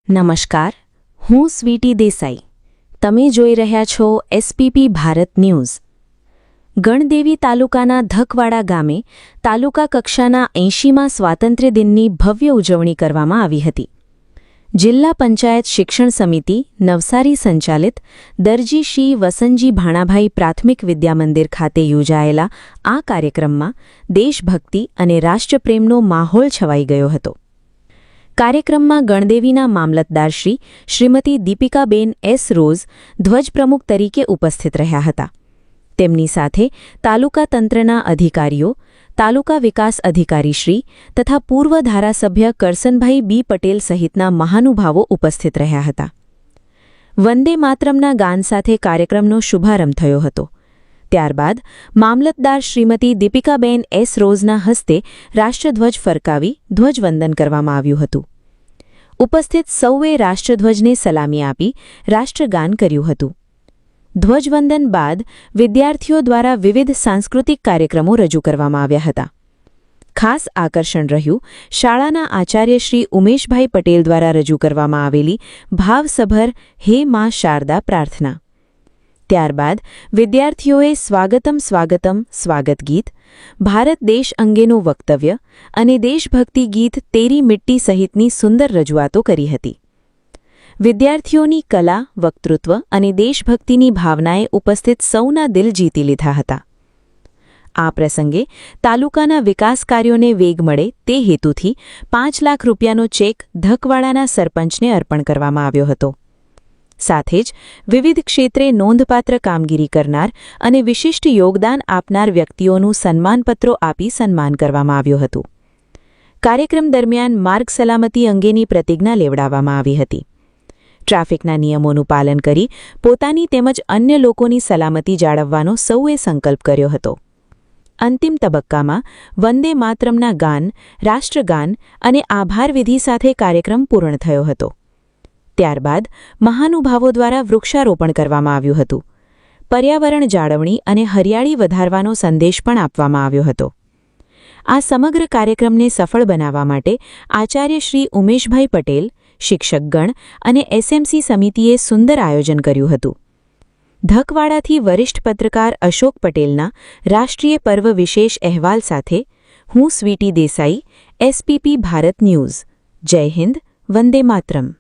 નમસ્કાર, હું સ્વીટી દેસાઈ. તમે જોઈ રહ્યા છો એસપીપી ભારત ન્યૂઝ. ગણદેવી તાલુકાના ધકવાડા ગામે તાલુકા કક્ષાના 80મા સ્વાતંત્ર્ય દિનની ભવ્ય ઉજવણી કરવામાં આવી હતી. જિલ્લા પંચાયત શિક્ષણ સમિતિ નવસારી સંચાલિત દરજી શ્રી વસંતજી ભાણાભાઈ પ્રાથમિક વિદ્યામંદિર ખાતે યોજાયેલા આ કાર્યક્રમમાં દેશભક્તિ અને રાષ્ટ્રપ્રેમનો માહોલ છવાઈ ગયો હતો. કાર્યક્રમમાં ગણદેવીના મામલતદારશ્રી શ્રીમતી દીપિકાબેન એસ રોઝ ધ્વજપ્રમુખ તરીકે ઉપસ્થિત રહ્યા હતા. તેમની સાથે તાલુકા તંત્રના અધિકારીઓ, તાલુકા વિકાસ અધિકારીશ્રી તથા પૂર્વ ધારાસભ્ય કરસનભાઈ બી પટેલ સહિતના મહાનુભાવો ઉપસ્થિત રહ્યા હતા. વંદે માતરમના ગાન સાથે કાર્યક્રમનો શુભારંભ થયો હતો. ત્યારબાદ મામલતદાર શ્રીમતી દીપિકાબેન એસ રોઝના હસ્તે રાષ્ટ્રધ્વજ ફરકાવી ધ્વજવંદન કરવામાં આવ્યું હતું. ઉપસ્થિત સૌએ રાષ્ટ્રધ્વજને સલામી આપી રાષ્ટ્રગાન કર્યું હતું. ધ્વજવંદન બાદ વિદ્યાર્થીઓ દ્વારા વિવિધ સાંસ્કૃતિક કાર્યક્રમો રજૂ કરવામાં આવ્યા હતા. ખાસ આકર્ષણ રહ્યું શાળાના આચાર્ય શ્રી ઉમેશભાઈ પટેલ દ્વારા રજૂ કરવામાં આવેલી ભાવસભર હે મા શારદા પ્રાર્થના. ત્યારબાદ વિદ્યાર્થીઓએ સ્વાગતમ સ્વાગતમ સ્વાગત ગીત, ભારત દેશ અંગેનું વક્તવ્ય અને દેશભક્તિ ગીત તેરી મિટ્ટી સહિતની સુંદર રજૂઆતો કરી હતી. વિદ્યાર્થીઓની કલા, વક્તૃત્વ અને દેશભક્તિની ભાવનાએ ઉપસ્થિત સૌના દિલ જીતી લીધા હતા. આ પ્રસંગે તાલુકાના વિકાસ કાર્યોને વેગ મળે તે હેતુથી 5 લાખ રૂપિયાનો ચેક ધકવાડાના સરપંચને અર્પણ કરવામાં આવ્યો હતો. સાથે જ વિવિધ ક્ષેત્રે નોંધપાત્ર કામગીરી કરનાર અને વિશિષ્ટ યોગદાન આપનાર વ્યક્તિઓનું સન્માનપત્રો આપી સન્માન કરવામાં આવ્યું હતું. કાર્યક્રમ દરમિયાન માર્ગ સલામતી અંગેની પ્રતિજ્ઞા લેવડાવવામાં આવી હતી. ટ્રાફિકના નિયમોનું પાલન કરી પોતાની તેમજ અન્ય લોકોની સલામતી જાળવવાનો સૌએ સંકલ્પ કર્યો હતો. અંતિમ તબક્કામાં વંદે માતરમના ગાન, રાષ્ટ્રગાન અને આભાર વિધિ સાથે કાર્યક્રમ પૂર્ણ થયો હતો. ત્યારબાદ મહાનુભાવો દ્વારા વૃક્ષારોપણ કરવામાં આવ્યું હતું. પર્યાવરણ જાળવણી અને હરિયાળી વધારવાનો સંદેશ પણ આપવામાં આવ્યો હતો. આ સમગ્ર કાર્યક્રમને સફળ બનાવવા માટે આચાર્ય શ્રી ઉમેશભાઈ પટેલ, શિક્ષકગણ અને એસએમસી સમિતિએ સુંદર આયોજન કર્યું હતું. ધકવાડાથી વરિષ્ઠ પત્રકાર અશોક પટેલના રાષ્ટ્રીય પર્વ વિશેષ અહેવાલ સાથે હું સ્વીટી દેસાઈ, એસપીપી ભારત ન્યૂઝ. જય હિન્દ, વંદે માતરમ.